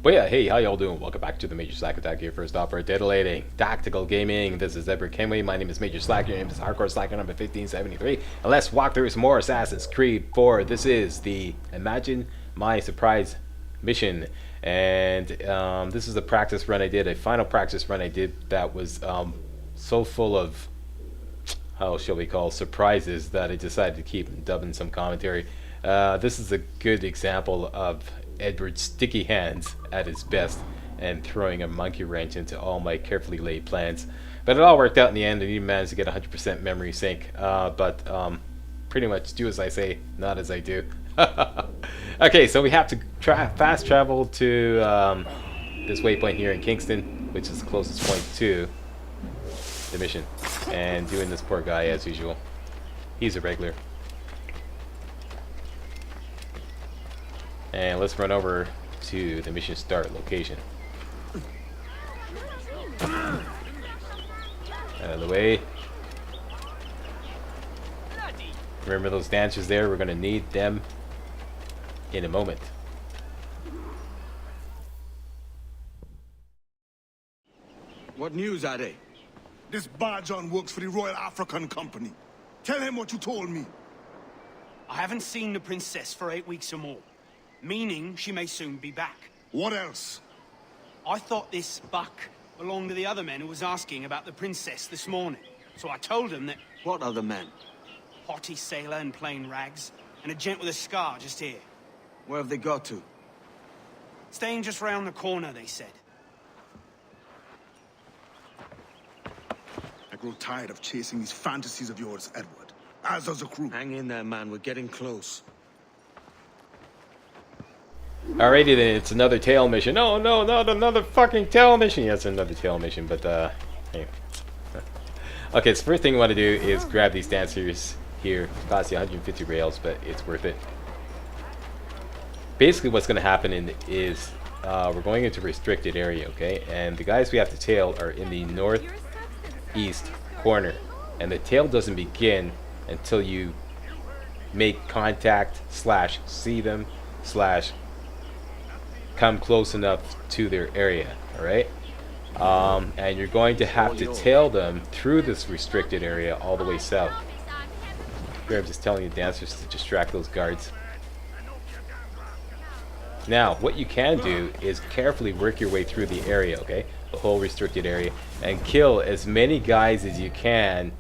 But yeah, hey, how y'all doing? Welcome back to the Major Slack Attack here. First off, for titillating tactical gaming. This is Edward Kenway. My name is Major Slack. Your name is Hardcore Slacker number 1573. And let's walk through some more Assassin's Creed 4. This is the Imagine My Surprise mission. And this is a practice run I did, a final practice run I did that was so full of, how shall we call, surprises that I decided to keep dubbing some commentary. This is a good example of Edward's sticky hands at his best and throwing a monkey wrench into all my carefully laid plans. But it all worked out in the end, and even managed to get 100% memory sync. But pretty much do as I say, not as I do. Okay, so we have to fast travel to this waypoint here in Kingston, which is the closest point to the mission. And doing this poor guy as usual. He's a regular. And let's run over to the mission start location. Out of the way. Remember those dancers there? We're going to need them in a moment. What news are they? This Barjon works for the Royal African Company. Tell him what you told me. I haven't seen the princess for 8 weeks or more, meaning she may soon be back. What else? I thought this buck belonged to the other men who was asking about the princess this morning. So I told him that What other men? haughty sailor in plain rags, and a gent with a scar just here. Where have they got to? Staying just round the corner, they said. I grow tired of chasing these fantasies of yours, Edward. As does the crew. Hang in there, man. We're getting close. Alrighty then, it's another tail mission. No, no, not another fucking tail mission. Yes, another tail mission, but hey. Okay, so first thing I want to do is grab these dancers here. It costs you 150 rails, but it's worth it. Basically what's going to happen is we're going into a restricted area, okay? And the guys we have to tail are in the northeast corner. And the tail doesn't begin until you make contact / see them / come close enough to their area, alright? And you're going to have to tail them through this restricted area all the way south. Here I'm just telling the dancers to distract those guards. Now, what you can do is carefully work your way through the area, okay? The whole restricted area, and kill as many guys as you can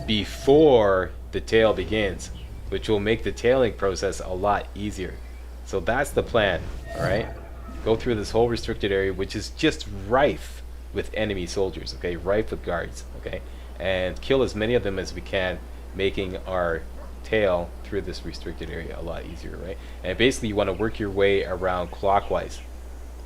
before the tail begins, which will make the tailing process a lot easier. So that's the plan, alright? Go through this whole restricted area, which is just rife with enemy soldiers, okay? Rife with guards, okay? And kill as many of them as we can, making our tail through this restricted area a lot easier, right? And basically you want to work your way around clockwise.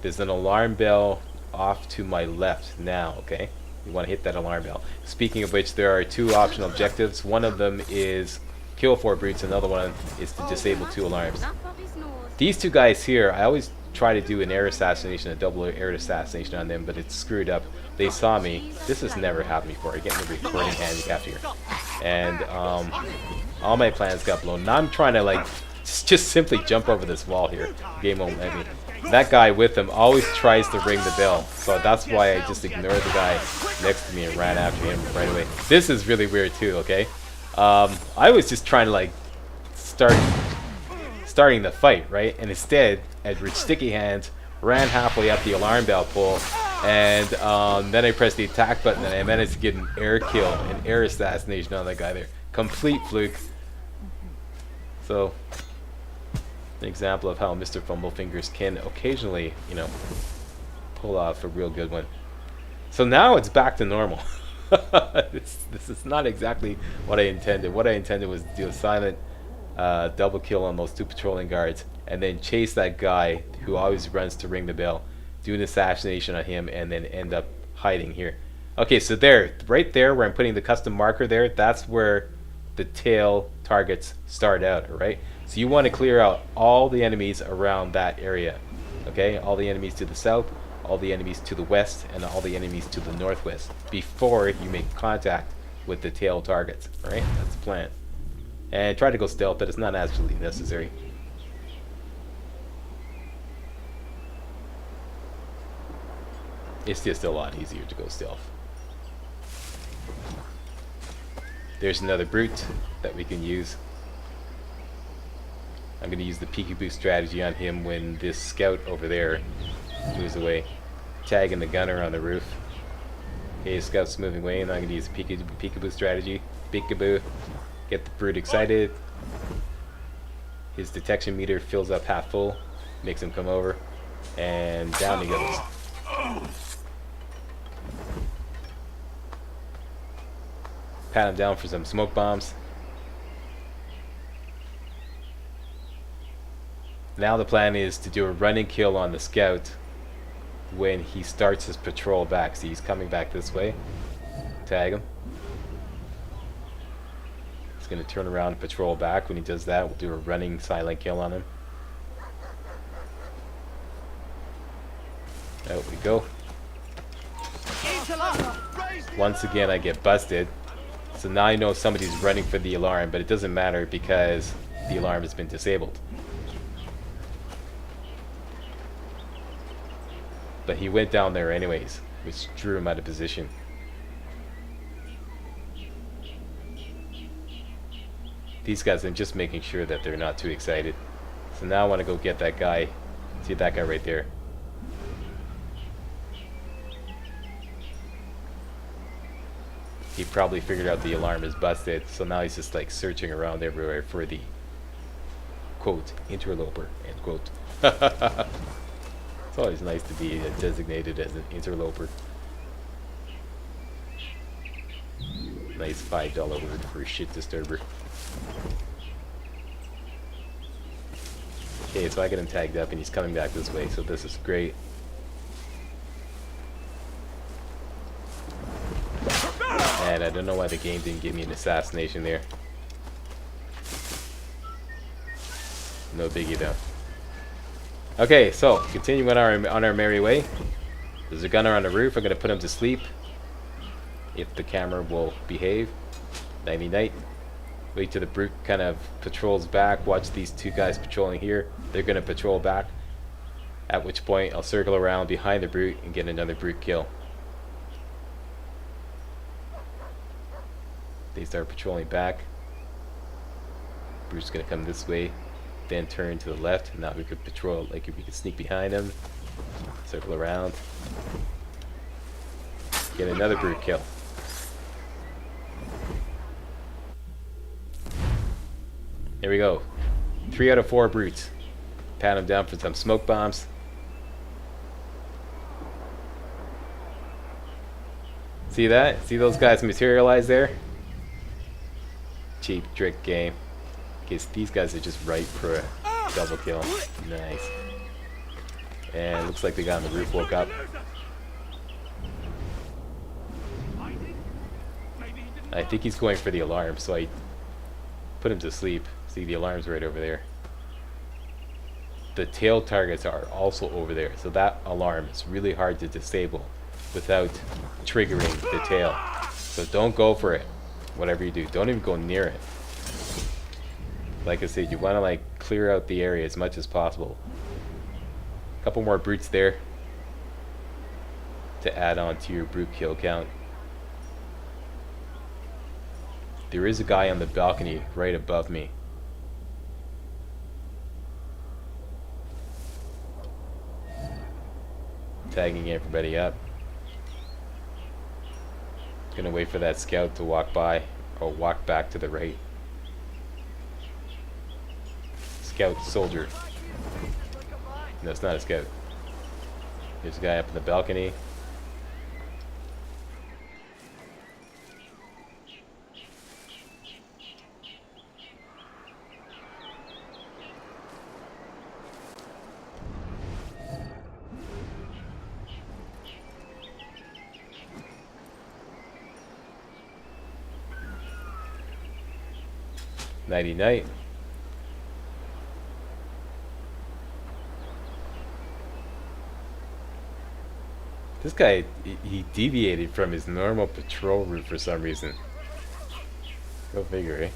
There's an alarm bell off to my left now, okay? You want to hit that alarm bell. Speaking of which, there are two optional objectives. One of them is kill 4 brutes, another one is to disable 2 alarms. These two guys here, I always try to do an air assassination, a double air assassination on them, but it's screwed up. They saw me. This has never happened before. I get in the recording handicap here. And all my plans got blown. Now I'm trying to like just simply jump over this wall here. Game won't let me. That guy with him always tries to ring the bell, so that's why I just ignored the guy next to me and ran after him right away. This is really weird too, okay? I was just trying to like starting the fight, right? And instead, Edward's sticky hands ran halfway up the alarm bell pole, and then I pressed the attack button and I managed to get an air kill, an air assassination on that guy there. Complete fluke. So, an example of how Mr. Fumblefingers can occasionally, you know, pull off a real good one. So now it's back to normal. This is not exactly what I intended. What I intended was to do a silent double kill on those 2 patrolling guards, and then chase that guy who always runs to ring the bell, do an assassination on him, and then end up hiding here. Okay, so there, right there where I'm putting the custom marker there, that's where the tail targets start out, alright? So you want to clear out all the enemies around that area, okay? All the enemies to the south, all the enemies to the west, and all the enemies to the northwest before you make contact with the tail targets, alright? That's the plan. And try to go stealth, but it's not absolutely necessary. It's just a lot easier to go stealth. There's another brute that we can use. I'm going to use the peekaboo strategy on him when this scout over there moves away. Tagging the gunner on the roof. Okay, scout's moving away, and I'm going to use the peekaboo strategy. Peekaboo. Get the brute excited. His detection meter fills up half full. Makes him come over. And down he goes. Pat him down for some smoke bombs. Now the plan is to do a running kill on the scout when he starts his patrol back. See, he's coming back this way. Tag him. He's going to turn around and patrol back. When he does that, we'll do a running silent kill on him. Out we go. Once again, I get busted. So now I know somebody's running for the alarm, but it doesn't matter because the alarm has been disabled. But he went down there anyways, which drew him out of position. These guys, I'm just making sure that they're not too excited. So now I want to go get that guy. See that guy right there? He probably figured out the alarm is busted, so now he's just like searching around everywhere for the quote interloper end quote. It's always nice to be designated as an interloper. Nice $5 word for a shit disturber. Okay, so I get him tagged up and he's coming back this way, so this is great. And I don't know why the game didn't give me an assassination there. No biggie though. Okay, so continuing on our merry way. There's a gunner on the roof. I'm gonna put him to sleep if the camera will behave. Nighty night. Wait till the brute kind of patrols back. Watch these two guys patrolling here. They're gonna patrol back. At which point I'll circle around behind the brute and get another brute kill. They start patrolling back. Brute's gonna come this way, then turn to the left. Now we could patrol, like we could sneak behind him, circle around, get another brute kill. There we go. 3 out of 4 brutes. Pat him down for some smoke bombs. See that? See those guys materialize there? Cheap trick game. Because these guys are just ripe for a double kill. Nice. And looks like the guy on the roof woke up. I think he's going for the alarm, so I put him to sleep. See, the alarm's right over there. The tail targets are also over there, so that alarm is really hard to disable without triggering the tail. So don't go for it. Whatever you do, don't even go near it. Like I said, you want to like clear out the area as much as possible. A couple more brutes there to add on to your brute kill count. There is a guy on the balcony right above me. Tagging everybody up. Gonna wait for that scout to walk by or walk back to the right. Scout soldier. No, it's not a scout. There's a guy up in the balcony. Nighty night. This guy, he deviated from his normal patrol route for some reason. Go figure, eh?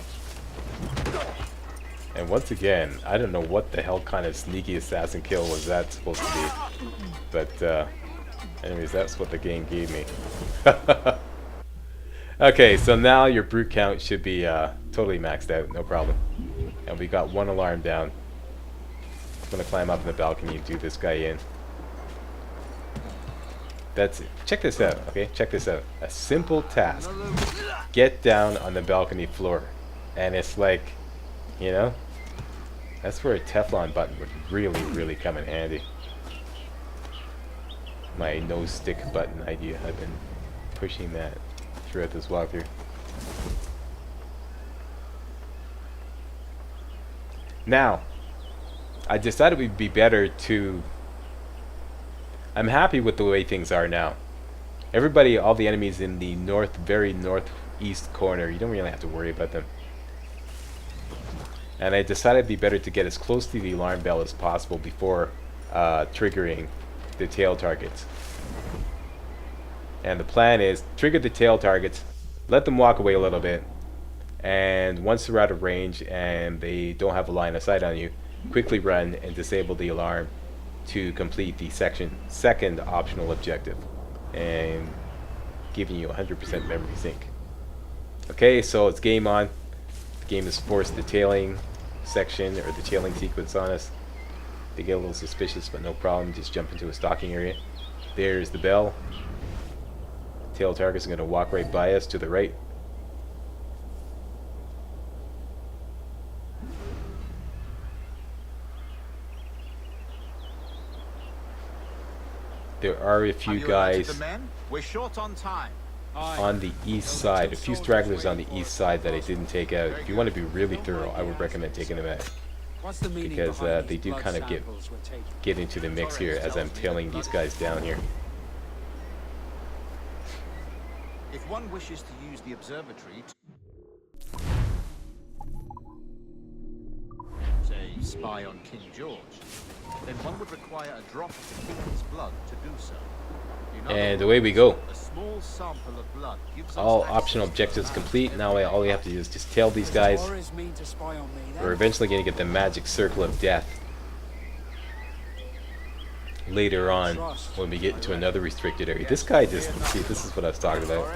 And once again, I don't know what the hell kind of sneaky assassin kill was that supposed to be. But Anyways, that's what the game gave me. Okay, so now your brute count should be totally maxed out, no problem. And we got one alarm down. I'm gonna climb up in the balcony and do this guy in. That's it. Check this out, okay? Check this out. A simple task. Get down on the balcony floor. And it's like, you know, that's where a Teflon button would really, really come in handy. My no stick button idea. I've been pushing that throughout this walkthrough. Now, I decided it would be better to... I'm happy with the way things are now. Everybody, all the enemies in the very northeast corner, you don't really have to worry about them. And I decided it'd be better to get as close to the alarm bell as possible before triggering the tail targets. And the plan is, trigger the tail targets, let them walk away a little bit, and once they're out of range and they don't have a line of sight on you, quickly run and disable the alarm to complete the second optional objective, and giving you 100% memory sync. Okay, so it's game on. The game has forced the tailing section, or the tailing sequence on us. They get a little suspicious, but no problem, just jump into a stalking area. There's the bell. Tail targets are going to walk right by us to the right. There are a few guys We're short on time. on the east side, a few stragglers on the east side that I didn't take out. If you want to be really thorough, I would recommend taking them out, because they do kind of get into the mix here as I'm tailing these guys down here. If one wishes to use the observatory to, say, spy on King George, then one would require a drop of the king's blood to do so. And away we go. A small sample of blood gives us All access optional to objectives the complete. Now all we have to do is just tail these guys. We're eventually going to get the magic circle of death later on when we get into another restricted area. This guy just, see, this is what I was talking about.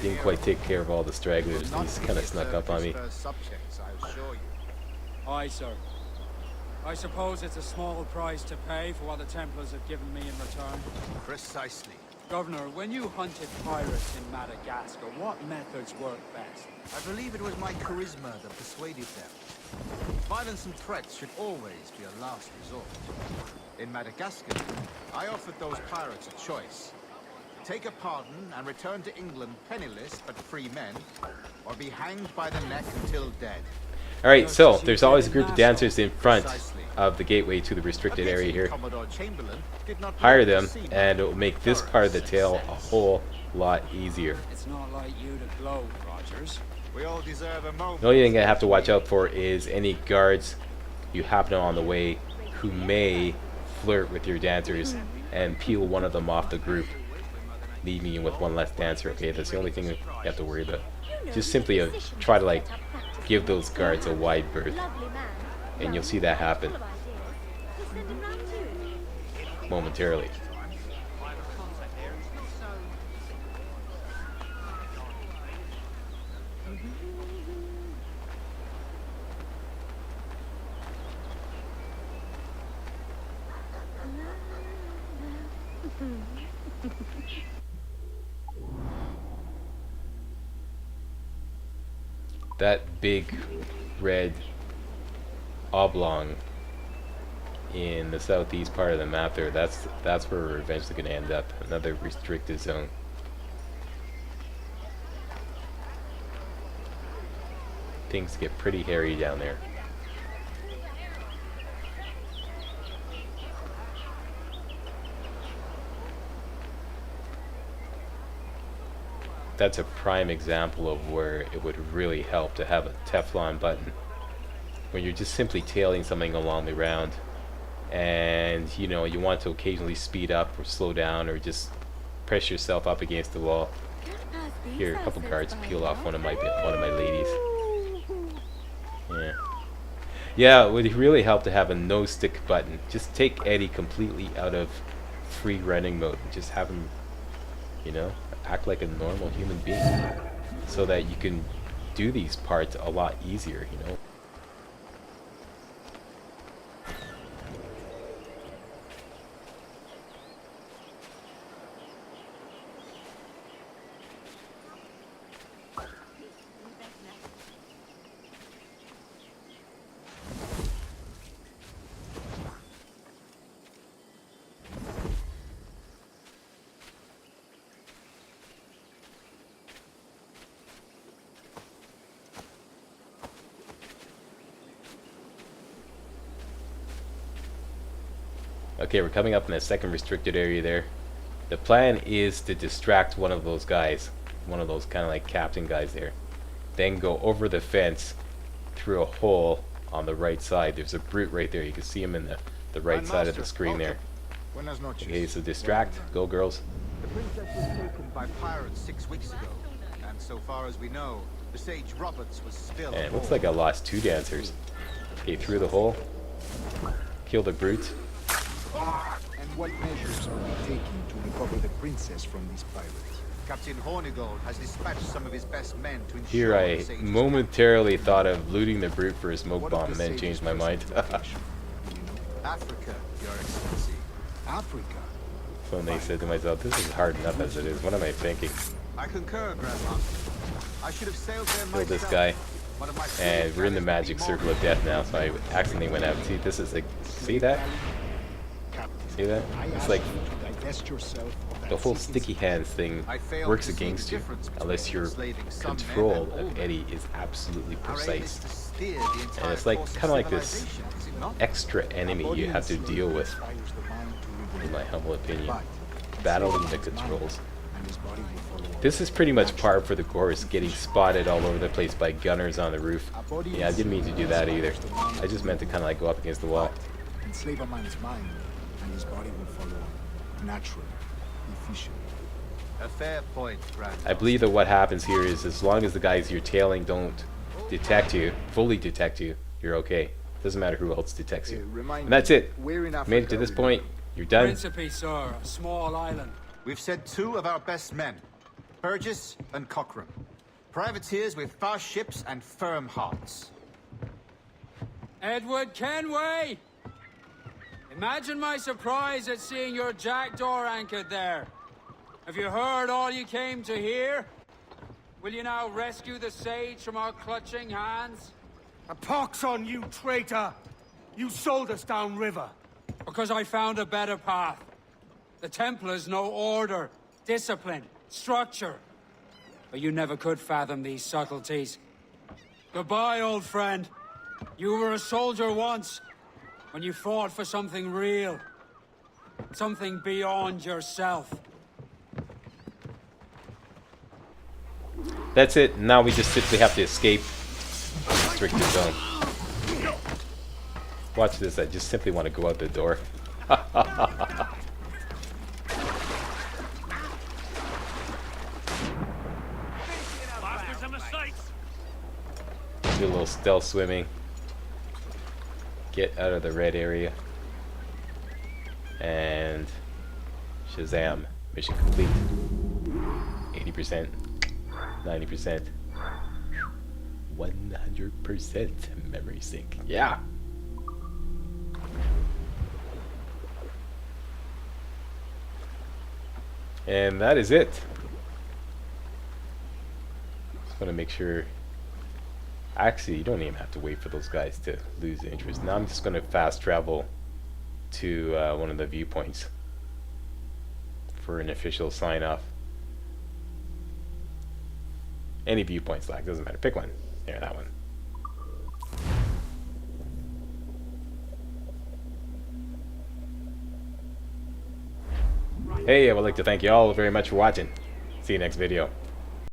Didn't quite take care of all the stragglers. He's kind of snuck up on me. Aye, sir. I suppose it's a small price to pay for what the Templars have given me in return. Precisely. Governor, when you hunted pirates in Madagascar, what methods worked best? I believe it was my charisma that persuaded them. Violence and threats should always be a last resort. In Madagascar, I offered those pirates a choice. Take a pardon and return to England penniless but free men, or be hanged by the neck until dead. Alright, so there's always a group of dancers in front of the gateway to the restricted area here. Hire them, and it will make this part of the tale a whole lot easier. It's not like you to gloat, Rogers. We all deserve a moment. The only thing I have to watch out for is any guards you happen on the way who may flirt with your dancers and peel one of them off the group, leaving you with one less dancer. Okay, that's the only thing you have to worry about. Just simply try to give those guards a wide berth, and you'll see that happen momentarily. That big red oblong in the southeast part of the map there, that's where we're eventually going to end up. Another restricted zone. Things get pretty hairy down there. That's a prime example of where it would really help to have a Teflon button, when you're just simply tailing something along the round, and you want to occasionally speed up or slow down or just press yourself up against the wall. Here, a couple guards peel off one of my ladies. Yeah. Yeah, it would really help to have a no stick button. Just take Eddie completely out of free running mode and just have him, you know, act like a normal human being so that you can do these parts a lot easier, you know. Okay, we're coming up in the second restricted area there. The plan is to distract one of those guys, one of those kind of like captain guys there. Then go over the fence through a hole on the right side. There's a brute right there. You can see him in the right side of the screen there. Okay, so distract. Go, girls. The princess was taken by pirates 6 weeks ago, and so far as we know, the sage Roberts was still. And it looks like I lost 2 dancers. Okay, through the hole. Kill the brute. And what measures are we taking to recover the princess from these pirates? Captain Hornigold has dispatched some of his best men to ensure Here I the sage's momentarily thought of looting the brute for a smoke What of bomb the and then sage's changed my mind. personal location? Do you know? Africa, Your Excellency. Africa. So then they said to myself, this is hard enough as it is. What am I thinking? I concur, Grandmaster. I should have sailed there Kill myself. this guy. One of my And we're in the friends magic would be circle of death now, so I accidentally went out. See, this is like, see that? Captain, See that? I It's ask like you to divest yourself of that the whole secret sticky hands thing I failed works to see the against you difference between unless your enslaving some men control and all of men. Eddie is absolutely Our aim is precise. to steer the entire And it's like course of kind of like this civilization, is it not? extra enemy you have to deal with, inspires the mind to live in my humble opinion. But Battling the enslaving his mind, controls. and his body will follow This is pretty much par for the course, getting spotted all over the place by gunners on the roof. Yeah, I didn't mean to do that either. I just meant to kind of like go up against the wall. enslave a man's mind, and his body will follow naturally, efficiently. A fair point, Grandmaster. I believe that what happens here is as long as the guys you're tailing don't detect you, fully detect you, you're okay. Doesn't matter who else detects you. Remind And that's me, it. where in Made it to Africa this we point. live? You're done. Principe, sir, a small island. We've sent 2 of our best men, Burgess and Cochrane. Privateers with fast ships and firm hearts. Edward Kenway! Imagine my surprise at seeing your jackdaw anchored there. Have you heard all you came to hear? Will you now rescue the sage from our clutching hands? A pox on you, traitor! You sold us downriver. Because I found a better path. The Templars know order, discipline, structure. But you never could fathom these subtleties. Goodbye, old friend. You were a soldier once, when you fought for something real. Something beyond yourself. That's it. Now we just simply have to escape the restricted zone. Watch this. I just simply want to go out the door. Do a little stealth swimming. Get out of the red area. And Shazam. Mission complete. 80%. 90%. 100% memory sync. Yeah. And that is it. Just want to make sure. Actually, you don't even have to wait for those guys to lose interest. Now I'm just going to fast travel to one of the viewpoints for an official sign off. Any viewpoint select, doesn't matter. Pick one. There, that one. Hey, I would like to thank you all very much for watching. See you next video.